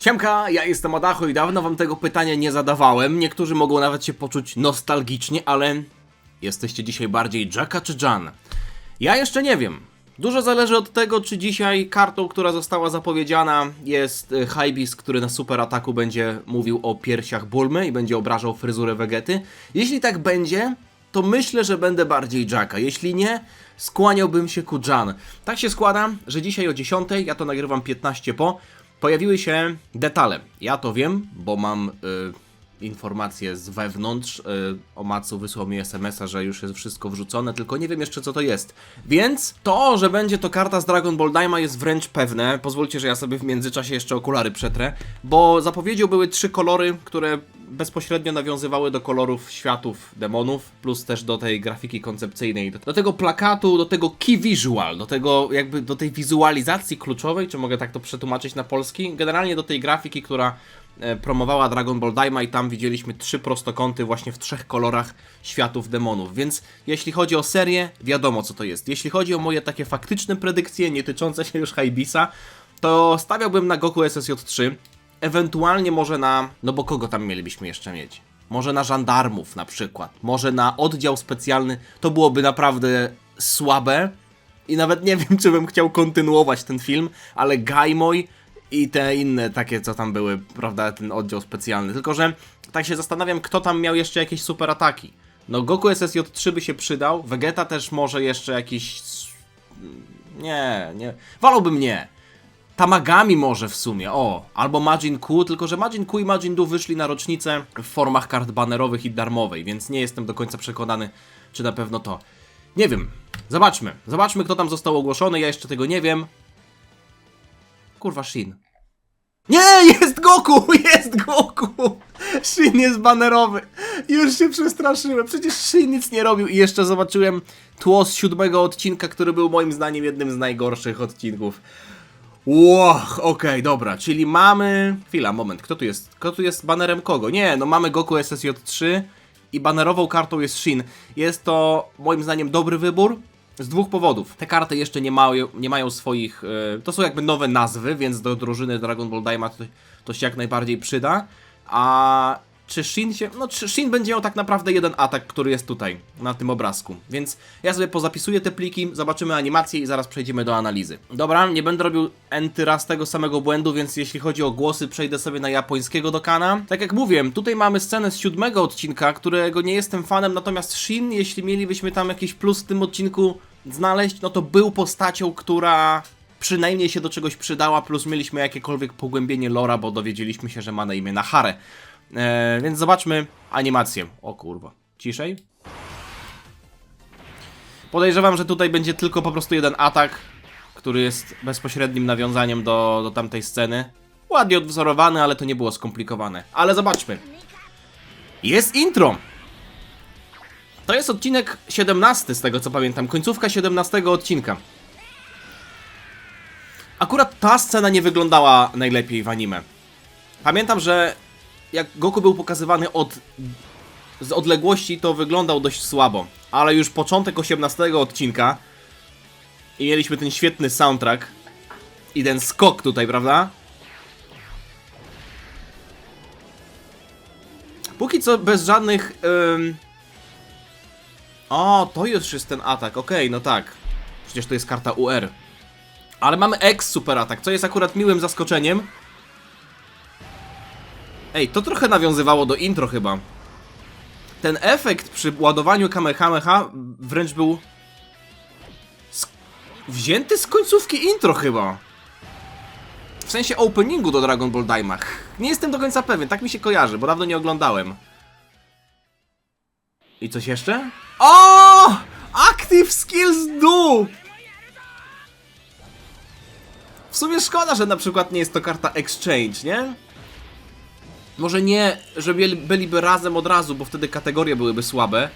Siemka, ja jestem Adacho i dawno wam tego pytania nie zadawałem. Niektórzy mogą nawet się poczuć nostalgicznie, ale jesteście dzisiaj bardziej Jacka czy Jan? Ja jeszcze nie wiem. Dużo zależy od tego, czy dzisiaj kartą, która została zapowiedziana, jest Hybeast, który na super ataku będzie mówił o piersiach Bulmy i będzie obrażał fryzurę Vegety. Jeśli tak będzie, to myślę, że będę bardziej Jacka. Jeśli nie, skłaniałbym się ku Jan. Tak się składa, że dzisiaj o 10, ja to nagrywam 15 po, pojawiły się detale. Ja to wiem, bo mam informacje z wewnątrz. Omacu wysłał mi SMS-a, że już jest wszystko wrzucone, tylko nie wiem jeszcze co to jest. Więc to, że będzie to karta z Dragon Ball Daima jest wręcz pewne. Pozwólcie, że ja sobie w międzyczasie jeszcze okulary przetrę, bo zapowiedzią były 3 kolory, które bezpośrednio nawiązywały do kolorów światów demonów, plus też do tej grafiki koncepcyjnej, do tego plakatu, do tego key visual, do tego jakby do tej wizualizacji kluczowej, czy mogę tak to przetłumaczyć na polski, generalnie do tej grafiki, która promowała Dragon Ball Daima i tam widzieliśmy 3 prostokąty właśnie w 3 kolorach światów demonów, więc jeśli chodzi o serię, wiadomo co to jest. Jeśli chodzi o moje takie faktyczne predykcje, nie tyczące się już Hybeasta, to stawiałbym na Goku SSJ3, ewentualnie może na... no bo kogo tam mielibyśmy jeszcze mieć? Może na żandarmów na przykład, może na oddział specjalny, to byłoby naprawdę słabe i nawet nie wiem, czy bym chciał kontynuować ten film, ale Gaimoi i te inne takie, co tam były, prawda, ten oddział specjalny. Tylko że tak się zastanawiam, kto tam miał jeszcze jakieś super ataki. No Goku SSJ3 by się przydał, Vegeta też może jeszcze jakiś... Nie. Wolałbym nie. Tamagami może w sumie, albo Majin Q, tylko że Majin Q i Majin Buu wyszli na rocznicę w formach kart banerowych i darmowej, więc nie jestem do końca przekonany, czy na pewno to. Nie wiem, zobaczmy kto tam został ogłoszony, ja jeszcze tego nie wiem. Kurwa, Shin. Nie, jest Goku! Jest Goku! Shin jest banerowy. Już się przestraszyłem. Przecież Shin nic nie robił. I jeszcze zobaczyłem tło z 7 odcinka, który był moim zdaniem jednym z najgorszych odcinków. Łoch, okej, dobra. Czyli mamy... Chwila, moment. Kto tu jest? Kto tu jest banerem kogo? Nie, no mamy Goku SSJ3 i banerową kartą jest Shin. Jest to moim zdaniem dobry wybór. Z 2 powodów. Te karty jeszcze nie mają swoich... to są jakby nowe nazwy, więc do drużyny Dragon Ball Daima to się jak najbardziej przyda. A czy Shin się... no Shin będzie miał tak naprawdę jeden atak, który jest tutaj, na tym obrazku. Więc ja sobie pozapisuję te pliki, zobaczymy animację i zaraz przejdziemy do analizy. Dobra, nie będę robił enty raz tego samego błędu, więc jeśli chodzi o głosy, przejdę sobie na japońskiego dokana. Tak jak mówiłem, tutaj mamy scenę z 7 odcinka, którego nie jestem fanem, natomiast Shin, jeśli mielibyśmy tam jakiś plus w tym odcinku znaleźć, no to był postacią, która przynajmniej się do czegoś przydała, plus mieliśmy jakiekolwiek pogłębienie lora, bo dowiedzieliśmy się, że ma na imię Nahare. Więc zobaczmy animację. O kurwa. Ciszej. Podejrzewam, że tutaj będzie tylko po prostu jeden atak, który jest bezpośrednim nawiązaniem do tamtej sceny. Ładnie odwzorowany, ale to nie było skomplikowane. Ale zobaczmy. Jest intro! To jest odcinek 17 z tego co pamiętam. Końcówka 17 odcinka. Akurat ta scena nie wyglądała najlepiej w anime. Pamiętam, że jak Goku był pokazywany z odległości, to wyglądał dość słabo. Ale już początek 18 odcinka i mieliśmy ten świetny soundtrack i ten skok tutaj, prawda? Póki co bez żadnych... O, to już jest ten atak, okej, no tak. Przecież to jest karta UR. Ale mamy X super atak, co jest akurat miłym zaskoczeniem. Ej, to trochę nawiązywało do intro chyba. Ten efekt przy ładowaniu Kamehameha wręcz był... wzięty z końcówki intro chyba. W sensie openingu do Dragon Ball Daima. Nie jestem do końca pewien, tak mi się kojarzy, bo dawno nie oglądałem. I coś jeszcze? O! Active Skills Do! W sumie szkoda, że na przykład nie jest to karta Exchange, nie? Może nie, że byliby razem od razu, bo wtedy kategorie byłyby słabe.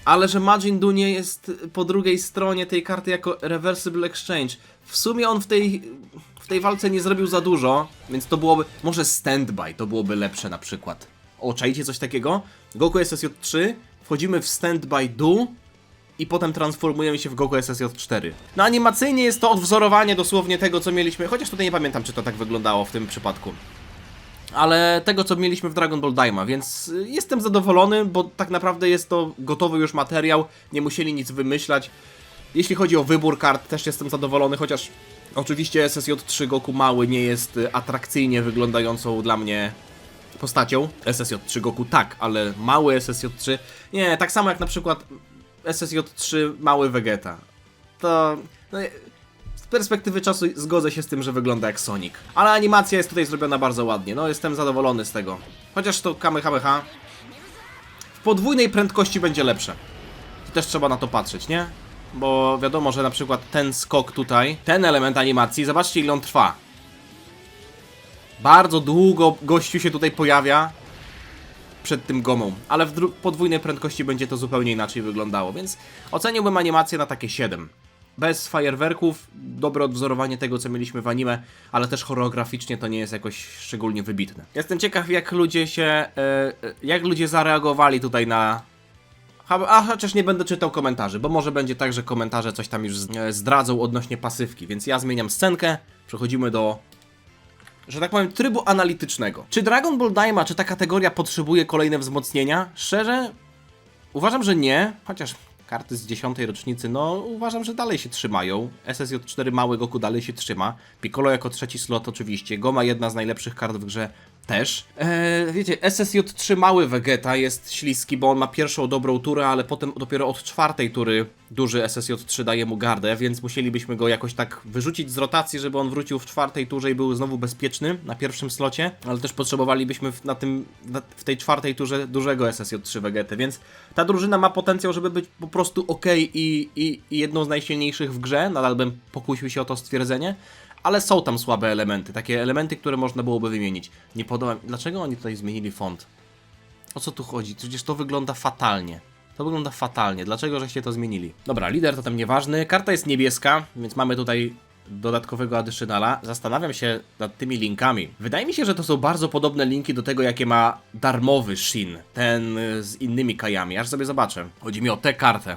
Ale że Majin Buu nie jest po drugiej stronie tej karty jako Reversible Exchange. W sumie on w tej walce nie zrobił za dużo, więc to byłoby... może Standby to byłoby lepsze na przykład. O, czajcie coś takiego? Goku SSJ3, wchodzimy w Standby Do i potem transformujemy się w Goku SSJ4. No animacyjnie jest to odwzorowanie dosłownie tego, co mieliśmy, chociaż tutaj nie pamiętam, czy to tak wyglądało w tym przypadku. Ale tego, co mieliśmy w Dragon Ball Daima, więc jestem zadowolony, bo tak naprawdę jest to gotowy już materiał, nie musieli nic wymyślać. Jeśli chodzi o wybór kart, też jestem zadowolony, chociaż oczywiście SSJ3 Goku mały nie jest atrakcyjnie wyglądającą dla mnie postacią. SSJ3 Goku tak, ale mały SSJ3 nie, tak samo jak na przykład SSJ3 mały Vegeta. To... No, z perspektywy czasu zgodzę się z tym, że wygląda jak Sonic. Ale animacja jest tutaj zrobiona bardzo ładnie, no jestem zadowolony z tego. Chociaż to Kamehameha w podwójnej prędkości będzie lepsze. To też trzeba na to patrzeć, nie? Bo wiadomo, że na przykład ten skok tutaj, ten element animacji, zobaczcie ile on trwa. Bardzo długo gościu się tutaj pojawia przed tym gomą, ale w podwójnej prędkości będzie to zupełnie inaczej wyglądało, więc oceniłbym animację na takie 7. Bez fajerwerków, dobre odwzorowanie tego, co mieliśmy w anime, ale też choreograficznie to nie jest jakoś szczególnie wybitne. Jestem ciekaw, jak ludzie zareagowali tutaj na... chociaż nie będę czytał komentarzy, bo może będzie tak, że komentarze coś tam już zdradzą odnośnie pasywki, więc ja zmieniam scenkę, przechodzimy do, że tak powiem, trybu analitycznego. Czy Dragon Ball Daima, czy ta kategoria potrzebuje kolejne wzmocnienia? Szczerze, uważam, że nie, chociaż karty z 10. rocznicy, no uważam, że dalej się trzymają. SSJ4 mały Goku dalej się trzyma. Piccolo jako trzeci slot oczywiście. Goma jedna z najlepszych kart w grze też. Wiecie, SSJ3 mały Vegeta jest śliski, bo on ma pierwszą dobrą turę, ale potem dopiero od 4. tury duży SSJ3 daje mu gardę, więc musielibyśmy go jakoś tak wyrzucić z rotacji, żeby on wrócił w 4. turze i był znowu bezpieczny na pierwszym slocie, ale też potrzebowalibyśmy w tej 4. turze dużego SSJ3 Vegetę, więc ta drużyna ma potencjał, żeby być po prostu ok i jedną z najsilniejszych w grze, nadal bym pokusił się o to stwierdzenie, ale są tam słabe elementy, takie elementy, które można byłoby wymienić. Nie podoba mi... Dlaczego oni tutaj zmienili font? O co tu chodzi? Przecież to wygląda fatalnie. To wygląda fatalnie. Dlaczego żeście to zmienili? Dobra, lider to tam nieważny. Karta jest niebieska, więc mamy tutaj dodatkowego additionala. Zastanawiam się nad tymi linkami. Wydaje mi się, że to są bardzo podobne linki do tego, jakie ma darmowy Shin. Ten z innymi kajami. Aż sobie zobaczę. Chodzi mi o tę kartę.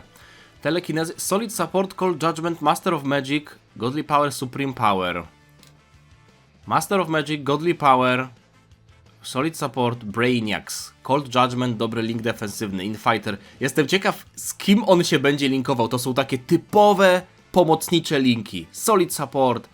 Telekinezy, Solid Support, Cold Judgment, Master of Magic, Godly Power, Supreme Power. Master of Magic, Godly Power, Solid Support, Brainiacs, Cold Judgment, dobry link defensywny, Infighter. Jestem ciekaw, z kim on się będzie linkował. To są takie typowe, pomocnicze linki. Solid Support,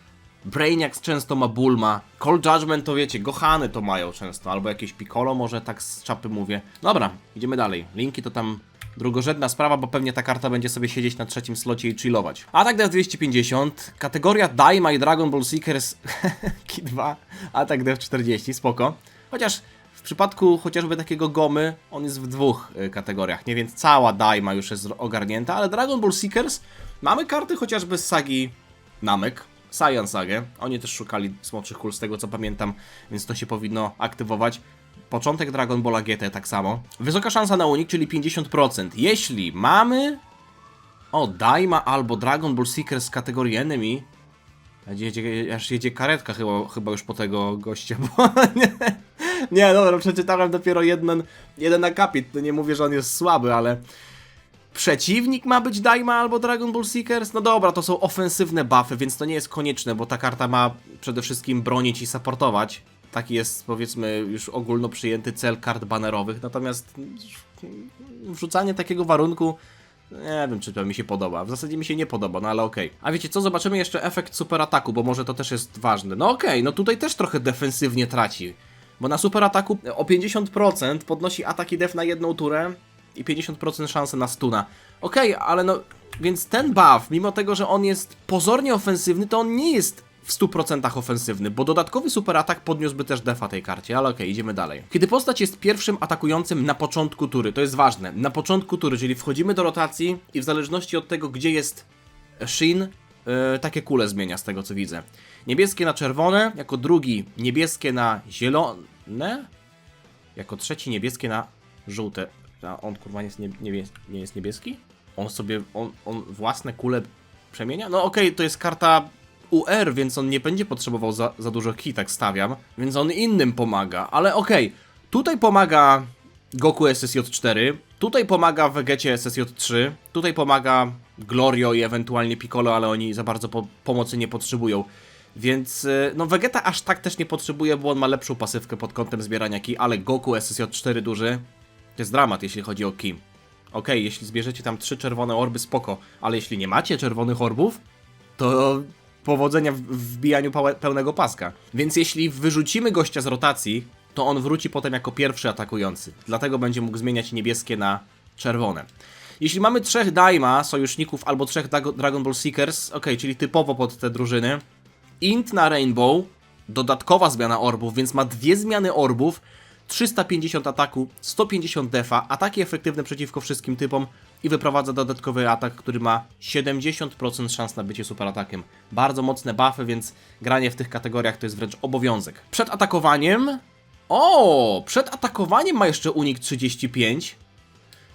Brainiacs często ma Bulma, Cold Judgment to wiecie, Gohany to mają często, albo jakieś Piccolo, może tak z czapy mówię. Dobra, idziemy dalej. Linki to tam... drugorzędna sprawa, bo pewnie ta karta będzie sobie siedzieć na trzecim slocie i chillować. Atak Dev 250, kategoria Daima i Dragon Ball Seekers Ki 2, Atak Dev 40, spoko. Chociaż w przypadku chociażby takiego Gomy, on jest w dwóch kategoriach, nie? Więc cała Daima już jest ogarnięta, ale Dragon Ball Seekers mamy karty chociażby z sagi Namek, Saiyan Sagę. Oni też szukali smoczych kul z tego co pamiętam, więc to się powinno aktywować. Początek Dragon Balla GT tak samo. Wysoka szansa na unik, czyli 50%. Jeśli mamy... Daima albo Dragon Ball Seekers z kategorii Enemy... Aż jedzie karetka chyba już po tego gościa, bo... nie, dobra, przeczytałem dopiero jeden akapit. Nie mówię, że on jest słaby, ale... Przeciwnik ma być Daima albo Dragon Ball Seekers? No dobra, to są ofensywne buffy, więc to nie jest konieczne, bo ta karta ma przede wszystkim bronić i supportować. Taki jest, powiedzmy, już ogólno przyjęty cel kart banerowych, natomiast wrzucanie takiego warunku, nie wiem, czy to mi się podoba. W zasadzie mi się nie podoba, no ale okej. A wiecie co, zobaczymy jeszcze efekt super ataku, bo może to też jest ważne. No okej, no tutaj też trochę defensywnie traci, bo na super ataku o 50% podnosi ataki def na jedną turę i 50% szansy na stuna. Okej, ale no, więc ten buff, mimo tego, że on jest pozornie ofensywny, to on nie jest w 100% ofensywny, bo dodatkowy super atak podniósłby też defa tej karcie, ale okej, idziemy dalej. Kiedy postać jest pierwszym atakującym na początku tury, to jest ważne, na początku tury, czyli wchodzimy do rotacji i w zależności od tego, gdzie jest Shin, takie kule zmienia z tego co widzę. Niebieskie na czerwone, jako drugi niebieskie na zielone, jako trzeci niebieskie na żółte. A on kurwa nie jest niebieski? On własne kule przemienia? No okej, to jest karta UR, więc on nie będzie potrzebował za dużo ki, tak stawiam, więc on innym pomaga, ale okej, tutaj pomaga Goku SSJ4, tutaj pomaga Vegecie SSJ3, tutaj pomaga Glorio i ewentualnie Piccolo, ale oni za bardzo pomocy nie potrzebują. Więc no Vegeta aż tak też nie potrzebuje, bo on ma lepszą pasywkę pod kątem zbierania ki, ale Goku SSJ4 duży to jest dramat, jeśli chodzi o ki. Okej, jeśli zbierzecie tam 3 czerwone orby, spoko, ale jeśli nie macie czerwonych orbów, to powodzenia w wbijaniu pełnego paska. Więc jeśli wyrzucimy gościa z rotacji, to on wróci potem jako pierwszy atakujący. Dlatego będzie mógł zmieniać niebieskie na czerwone. Jeśli mamy 3 Daima, sojuszników, albo 3 Dragon Ball Seekers, czyli typowo pod te drużyny, Int na Rainbow, dodatkowa zmiana orbów, więc ma 2 zmiany orbów, 350 ataku, 150 defa, ataki efektywne przeciwko wszystkim typom i wyprowadza dodatkowy atak, który ma 70% szans na bycie superatakiem. Bardzo mocne buffy, więc granie w tych kategoriach to jest wręcz obowiązek. Przed atakowaniem... Przed atakowaniem ma jeszcze unik 35,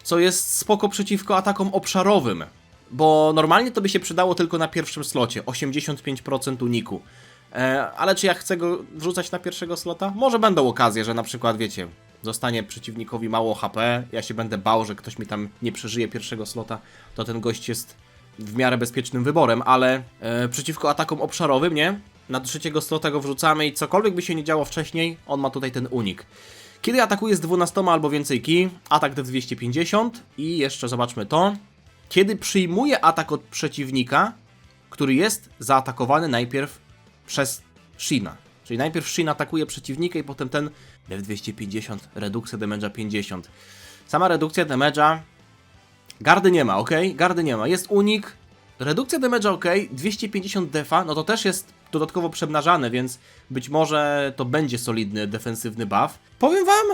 co jest spoko przeciwko atakom obszarowym, bo normalnie to by się przydało tylko na pierwszym slocie, 85% uniku. Ale czy ja chcę go wrzucać na pierwszego slota? Może będą okazje, że na przykład, wiecie, zostanie przeciwnikowi mało HP, ja się będę bał, że ktoś mi tam nie przeżyje pierwszego slota, to ten gość jest w miarę bezpiecznym wyborem, ale przeciwko atakom obszarowym, nie? Na trzeciego slota go wrzucamy i cokolwiek by się nie działo wcześniej, on ma tutaj ten unik. Kiedy atakuje z 12 albo więcej ki, atak do 250 i jeszcze zobaczmy to. Kiedy przyjmuje atak od przeciwnika, który jest zaatakowany najpierw przez Shina. Czyli najpierw Shin atakuje przeciwnika i potem ten dev 250, redukcja damage'a 50. Sama redukcja damage'a... Gardy nie ma, Gardy nie ma. Jest unik, redukcja damage'a 250 defa, no to też jest dodatkowo przemnażane, więc być może to będzie solidny defensywny buff. Powiem wam,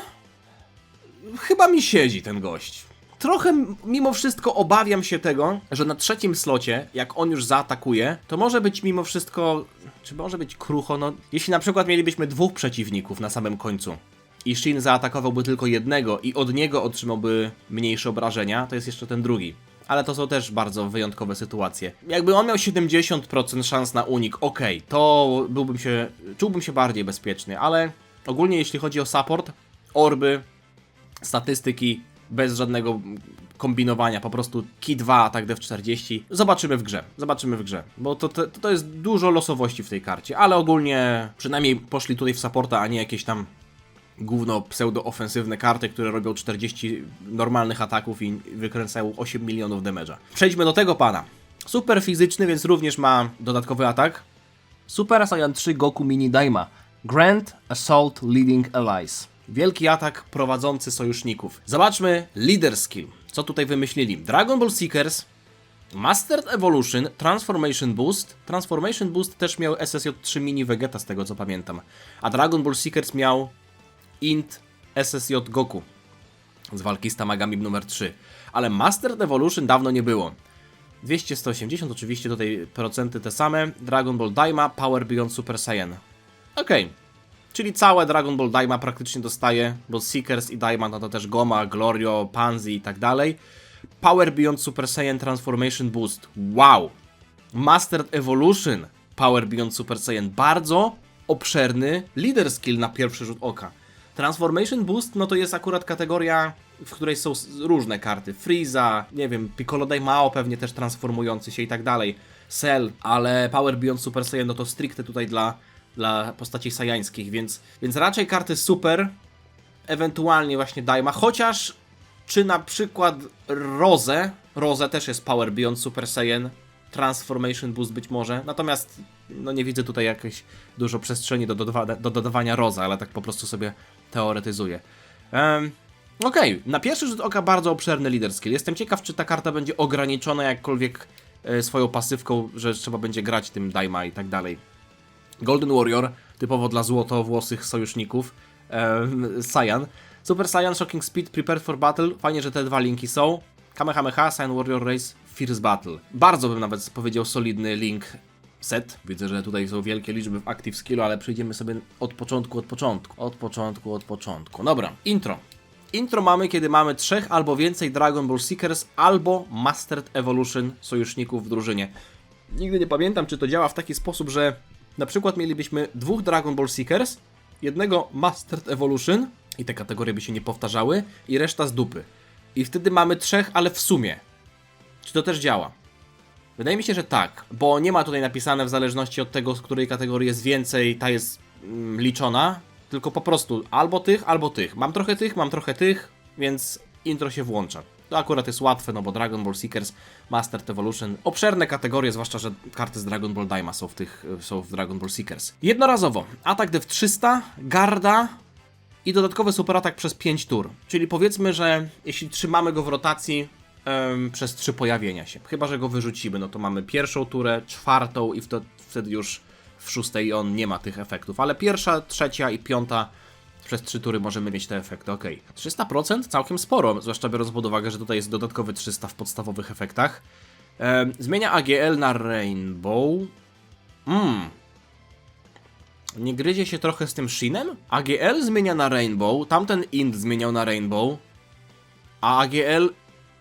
chyba mi siedzi ten gość. Trochę mimo wszystko obawiam się tego, że na trzecim slocie, jak on już zaatakuje, to może być mimo wszystko, czy może być krucho, no jeśli na przykład mielibyśmy 2 przeciwników na samym końcu i Shin zaatakowałby tylko jednego i od niego otrzymałby mniejsze obrażenia, to jest jeszcze ten drugi. Ale to są też bardzo wyjątkowe sytuacje. Jakby on miał 70% szans na unik, to czułbym się bardziej bezpieczny, ale ogólnie jeśli chodzi o support, orby, statystyki, bez żadnego kombinowania, po prostu ki 2, atak dev 40. Zobaczymy w grze, bo to jest dużo losowości w tej karcie, ale ogólnie przynajmniej poszli tutaj w supporta, a nie jakieś tam gówno pseudo-ofensywne karty, które robią 40 normalnych ataków i wykręcają 8 milionów damage'a. Przejdźmy do tego pana. Super fizyczny, więc również ma dodatkowy atak. Super Saiyan 3 Goku Mini Daima. Grand Assault Leading Allies. Wielki atak prowadzący sojuszników. Zobaczmy Leader Skill. Co tutaj wymyślili? Dragon Ball Seekers, Mastered Evolution, Transformation Boost. Transformation Boost też miał SSJ3 Mini Vegeta, z tego co pamiętam. A Dragon Ball Seekers miał Int SSJ Goku z walki z Tamagami numer 3. Ale Mastered Evolution dawno nie było. 200, 180, oczywiście tutaj procenty te same. Dragon Ball Daima, Power Beyond Super Saiyan. Czyli całe Dragon Ball Daima praktycznie dostaje, bo Seekers i Daima no to też Goma, Glorio, Pansy i tak dalej. Power Beyond Super Saiyan Transformation Boost. Wow! Mastered Evolution Power Beyond Super Saiyan. Bardzo obszerny leader skill na pierwszy rzut oka. Transformation Boost no to jest akurat kategoria, w której są różne karty. Freeza, nie wiem, Piccolo Daimao pewnie też transformujący się i tak dalej. Cell, ale Power Beyond Super Saiyan no to stricte tutaj dla postaci sajańskich, więc raczej karty super, ewentualnie właśnie Daima, chociaż czy na przykład Rose też jest Power Beyond Super Saiyan, Transformation Boost być może, natomiast no nie widzę tutaj jakieś dużo przestrzeni do dodawania Rose, ale tak po prostu sobie teoretyzuję. Na pierwszy rzut oka bardzo obszerny leader skill. Jestem ciekaw, czy ta karta będzie ograniczona jakkolwiek swoją pasywką, że trzeba będzie grać tym Daima i tak dalej. Golden Warrior, typowo dla złotowłosych sojuszników, Saiyan. Super Saiyan, Shocking Speed, Prepared for Battle, fajnie, że te dwa linki są. Kamehameha, Saiyan Warrior Race, Fierce Battle. Bardzo bym nawet powiedział solidny link set. Widzę, że tutaj są wielkie liczby w Active Skillu, ale przejdziemy sobie od początku. Dobra, intro. Intro mamy, kiedy mamy 3 albo więcej Dragon Ball Seekers albo Mastered Evolution sojuszników w drużynie. Nigdy nie pamiętam, czy to działa w taki sposób, że na przykład mielibyśmy 2 Dragon Ball Seekers, jednego Mastered Evolution i te kategorie by się nie powtarzały i reszta z dupy. I wtedy mamy 3, ale w sumie. Czy to też działa? Wydaje mi się, że tak, bo nie ma tutaj napisane w zależności od tego, z której kategorii jest więcej, ta jest liczona, tylko po prostu albo tych, albo tych. Mam trochę tych, więc intro się włącza. To akurat jest łatwe, no bo Dragon Ball Seekers, Mastered Evolution, obszerne kategorie, zwłaszcza, że karty z Dragon Ball Daima są w Dragon Ball Seekers. Jednorazowo, atak dev 300, garda i dodatkowy super atak przez 5 tur. Czyli powiedzmy, że jeśli trzymamy go w rotacji przez 3 pojawienia się. Chyba że go wyrzucimy, no to mamy pierwszą turę, czwartą i wtedy już w 6 on nie ma tych efektów. Ale pierwsza, trzecia i piąta przez 3 tury możemy mieć te efekty, ok. 300% całkiem sporo, zwłaszcza biorąc pod uwagę, że tutaj jest dodatkowy 300 w podstawowych efektach. Zmienia AGL na Rainbow. Nie gryzie się trochę z tym Shinem? AGL zmienia na Rainbow, tamten Int zmieniał na Rainbow, a AGL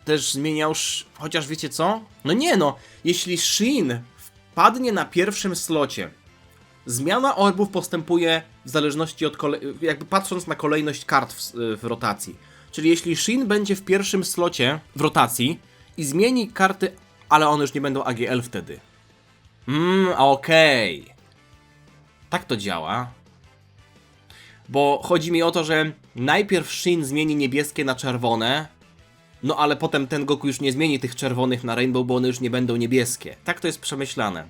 też zmieniał, chociaż wiecie co? No nie no, jeśli Shin wpadnie na pierwszym slocie, zmiana orbów postępuje w zależności od jakby patrząc na kolejność kart w rotacji. Czyli jeśli Shin będzie w pierwszym slocie w rotacji i zmieni karty, ale one już nie będą AGL wtedy. Okej. Tak to działa. Bo chodzi mi o to, że najpierw Shin zmieni niebieskie na czerwone, no ale potem ten Goku już nie zmieni tych czerwonych na Rainbow, bo one już nie będą niebieskie. Tak to jest przemyślane.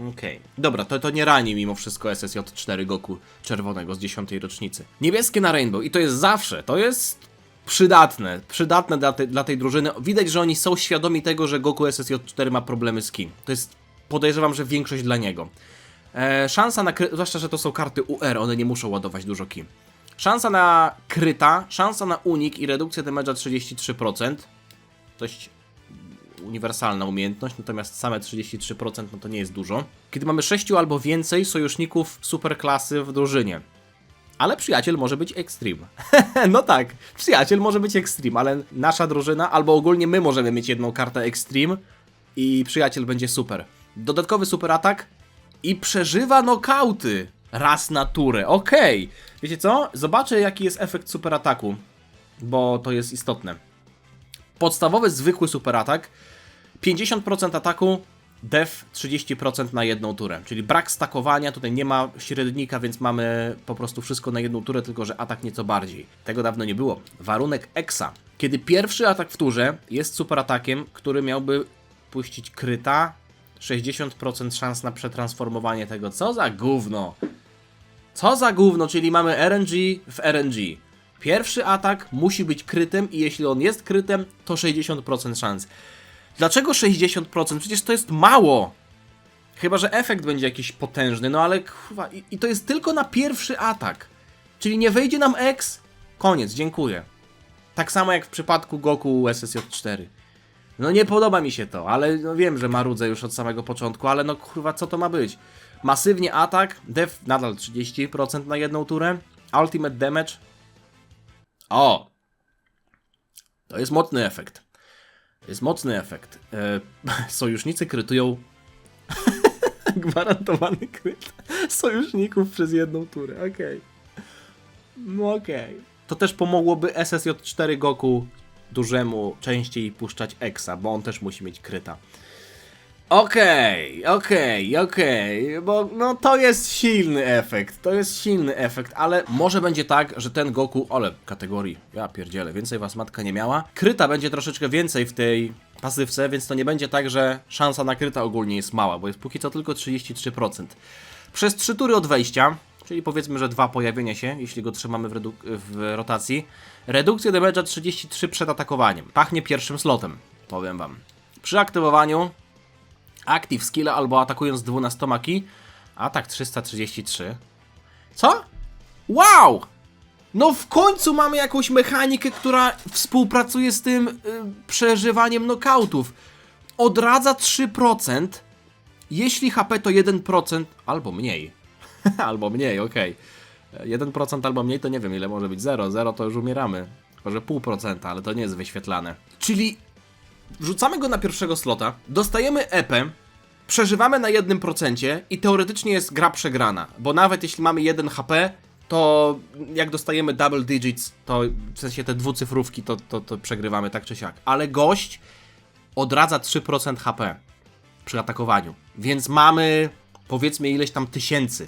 Okej. Dobra, to nie rani mimo wszystko SSJ4 Goku czerwonego z 10. rocznicy. Niebieskie na Rainbow i to jest zawsze, to jest przydatne dla tej drużyny. Widać, że oni są świadomi tego, że Goku SSJ4 ma problemy z Ki. To jest, podejrzewam, że większość dla niego. Szansa na zwłaszcza, że to są karty UR, one nie muszą ładować dużo Ki. Szansa na kryta, szansa na unik i redukcję damage'a 33%. Dość uniwersalna umiejętność, natomiast same 33% no to nie jest dużo. Kiedy mamy 6 albo więcej sojuszników superklasy w drużynie. Ale przyjaciel może być Extreme. No tak, przyjaciel może być Extreme, ale nasza drużyna, albo ogólnie my możemy mieć jedną kartę Extreme i przyjaciel będzie super. Dodatkowy super atak i przeżywa nokauty raz na turę. Okej. Wiecie co? Zobaczę, jaki jest efekt super ataku, bo to jest istotne. Podstawowy, zwykły super atak, 50% ataku, def 30% na jedną turę. Czyli brak stakowania, tutaj nie ma średnika, więc mamy po prostu wszystko na jedną turę, tylko że atak nieco bardziej. Tego dawno nie było. Warunek Exa. Kiedy pierwszy atak w turze jest super atakiem, który miałby puścić kryta, 60% szans na przetransformowanie tego. Co za gówno? Co za gówno, czyli mamy RNG w RNG. Pierwszy atak musi być krytem i jeśli on jest krytem, to 60% szans. Dlaczego 60%? Przecież to jest mało. Chyba że efekt będzie jakiś potężny, no ale kurwa, i to jest tylko na pierwszy atak. Czyli nie wejdzie nam X, koniec, dziękuję. Tak samo jak w przypadku Goku SSJ4. No nie podoba mi się to, ale no wiem, że marudzę już od samego początku, ale no kurwa, co to ma być? Masywnie atak, def nadal 30% na jedną turę, ultimate damage. O! To jest mocny efekt. To jest mocny efekt. Sojusznicy krytują gwarantowany kryt sojuszników przez jedną turę. Okej. No okej. To też pomogłoby SSJ4 Goku dużemu częściej puszczać Exa, bo on też musi mieć kryta. Okej, bo no to jest silny efekt, ale może będzie tak, że ten Goku, ale kategorii, ja pierdzielę, więcej was matka nie miała, kryta będzie troszeczkę więcej w tej pasywce, więc to nie będzie tak, że szansa na kryta ogólnie jest mała, bo jest póki co tylko 33%. Przez 3 tury od wejścia, czyli powiedzmy, że 2 pojawienia się, jeśli go trzymamy w rotacji, redukcja damage'a 33 przed atakowaniem. Pachnie pierwszym slotem, powiem wam. Przy aktywowaniu active skill albo atakując 12 ki, atak 333. Co? Wow! No w końcu mamy jakąś mechanikę, która współpracuje z tym przeżywaniem knockoutów. Odradza 3%, jeśli HP to 1% albo mniej. Albo mniej, okej. 1% albo mniej to nie wiem ile może być 0. 0 to już umieramy. Tylko że 0,5%, ale to nie jest wyświetlane. Czyli wrzucamy go na pierwszego slota, dostajemy epę, przeżywamy na 1% i teoretycznie jest gra przegrana, bo nawet jeśli mamy 1 HP, to jak dostajemy double digits, to w sensie te dwucyfrówki, to przegrywamy tak czy siak. Ale gość odradza 3% HP przy atakowaniu, więc mamy powiedzmy ileś tam tysięcy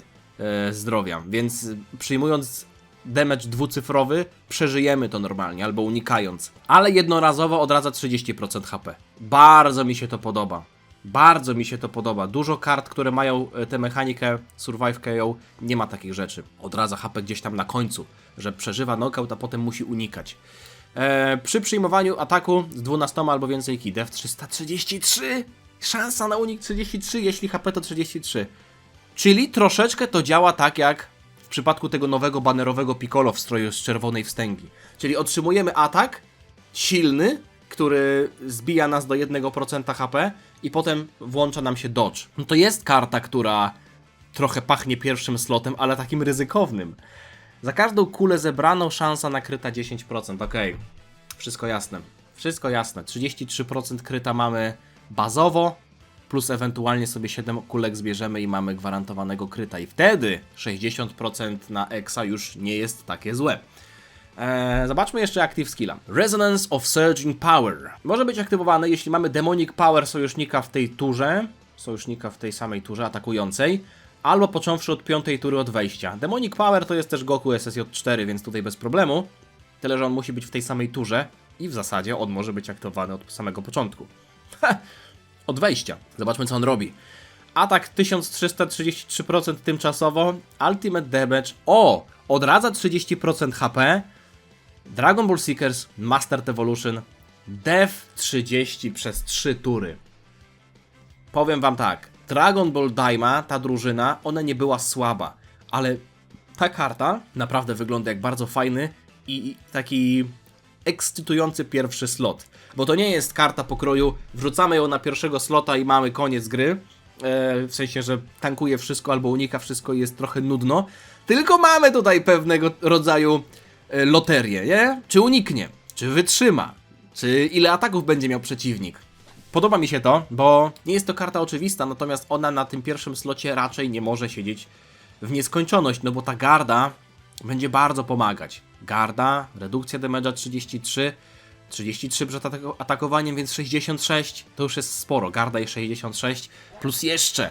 zdrowia, więc przyjmując damage dwucyfrowy, przeżyjemy to normalnie, albo unikając. Ale jednorazowo odradza 30% HP. Bardzo mi się to podoba. Bardzo mi się to podoba. Dużo kart, które mają tę mechanikę Survive KO, nie ma takich rzeczy. Odradza HP gdzieś tam na końcu, że przeżywa knockout, a potem musi unikać. Przy przyjmowaniu ataku z 12 albo więcej ki, def 333, szansa na unik 33, jeśli HP to 33. Czyli troszeczkę to działa tak jak w przypadku tego nowego banerowego Piccolo w stroju z czerwonej wstęgi. Czyli otrzymujemy atak silny, który zbija nas do 1% HP i potem włącza nam się dodge. No to jest karta, która trochę pachnie pierwszym slotem, ale takim ryzykownym. Za każdą kulę zebraną szansa na kryta 10%. Okej, wszystko jasne. Wszystko jasne. 33% kryta mamy bazowo, plus ewentualnie sobie 7 kulek zbierzemy i mamy gwarantowanego kryta. I wtedy 60% na Exa już nie jest takie złe. Zobaczmy jeszcze Active Skilla. Resonance of Surging Power. Może być aktywowany, jeśli mamy Demonic Power sojusznika w tej turze, sojusznika w tej samej turze atakującej, albo począwszy od 5 tury od wejścia. Demonic Power to jest też Goku SSJ4, więc tutaj bez problemu. Tyle, że on musi być w tej samej turze i w zasadzie on może być aktywowany od samego początku. Od wejścia. Zobaczmy, co on robi. Atak 1333% tymczasowo. Ultimate Damage. Odradza 30% HP. Dragon Ball Seekers, Mastered Evolution. Def 30 przez 3 tury. Powiem wam tak. Dragon Ball Daima, ta drużyna, ona nie była słaba. Ale ta karta naprawdę wygląda jak bardzo fajny i taki ekscytujący pierwszy slot. Bo to nie jest karta pokroju, wrzucamy ją na pierwszego slota i mamy koniec gry. W sensie, że tankuje wszystko albo unika wszystko i jest trochę nudno. Tylko mamy tutaj pewnego rodzaju loterię, nie? Czy uniknie, czy wytrzyma, czy ile ataków będzie miał przeciwnik. Podoba mi się to, bo nie jest to karta oczywista, natomiast ona na tym pierwszym slocie raczej nie może siedzieć w nieskończoność, no bo ta garda będzie bardzo pomagać. Garda, redukcja damage'a 33 przed atakowaniem, więc 66 to już jest sporo. Garda i 66 plus jeszcze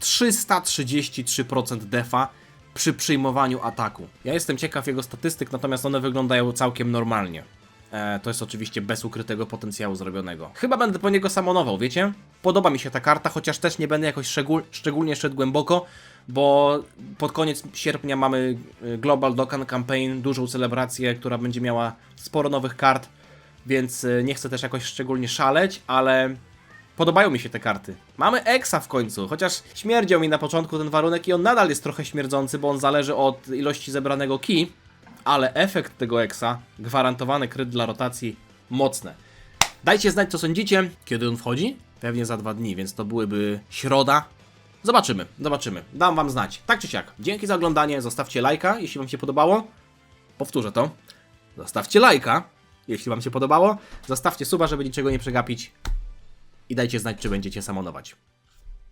333% defa przy przyjmowaniu ataku. Ja jestem ciekaw jego statystyk, natomiast one wyglądają całkiem normalnie. To jest oczywiście bez ukrytego potencjału zrobionego. Chyba będę po niego samonował, wiecie? Podoba mi się ta karta, chociaż też nie będę jakoś szczególnie szedł głęboko, bo pod koniec sierpnia mamy Global Dokkan Campaign, dużą celebrację, która będzie miała sporo nowych kart, więc nie chcę też jakoś szczególnie szaleć, ale podobają mi się te karty. Mamy Exa w końcu, chociaż śmierdział mi na początku ten warunek i on nadal jest trochę śmierdzący, bo on zależy od ilości zebranego ki, ale efekt tego Exa, gwarantowany kryt dla rotacji, mocne. Dajcie znać, co sądzicie, kiedy on wchodzi? Pewnie za 2 dni, więc to byłyby środa. Zobaczymy. Dam wam znać. Tak czy siak. Dzięki za oglądanie. Zostawcie lajka, jeśli wam się podobało. Powtórzę to. Zostawcie lajka, jeśli wam się podobało. Zostawcie suba, żeby niczego nie przegapić. I dajcie znać, czy będziecie samonować.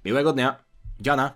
Miłego dnia. Dziana.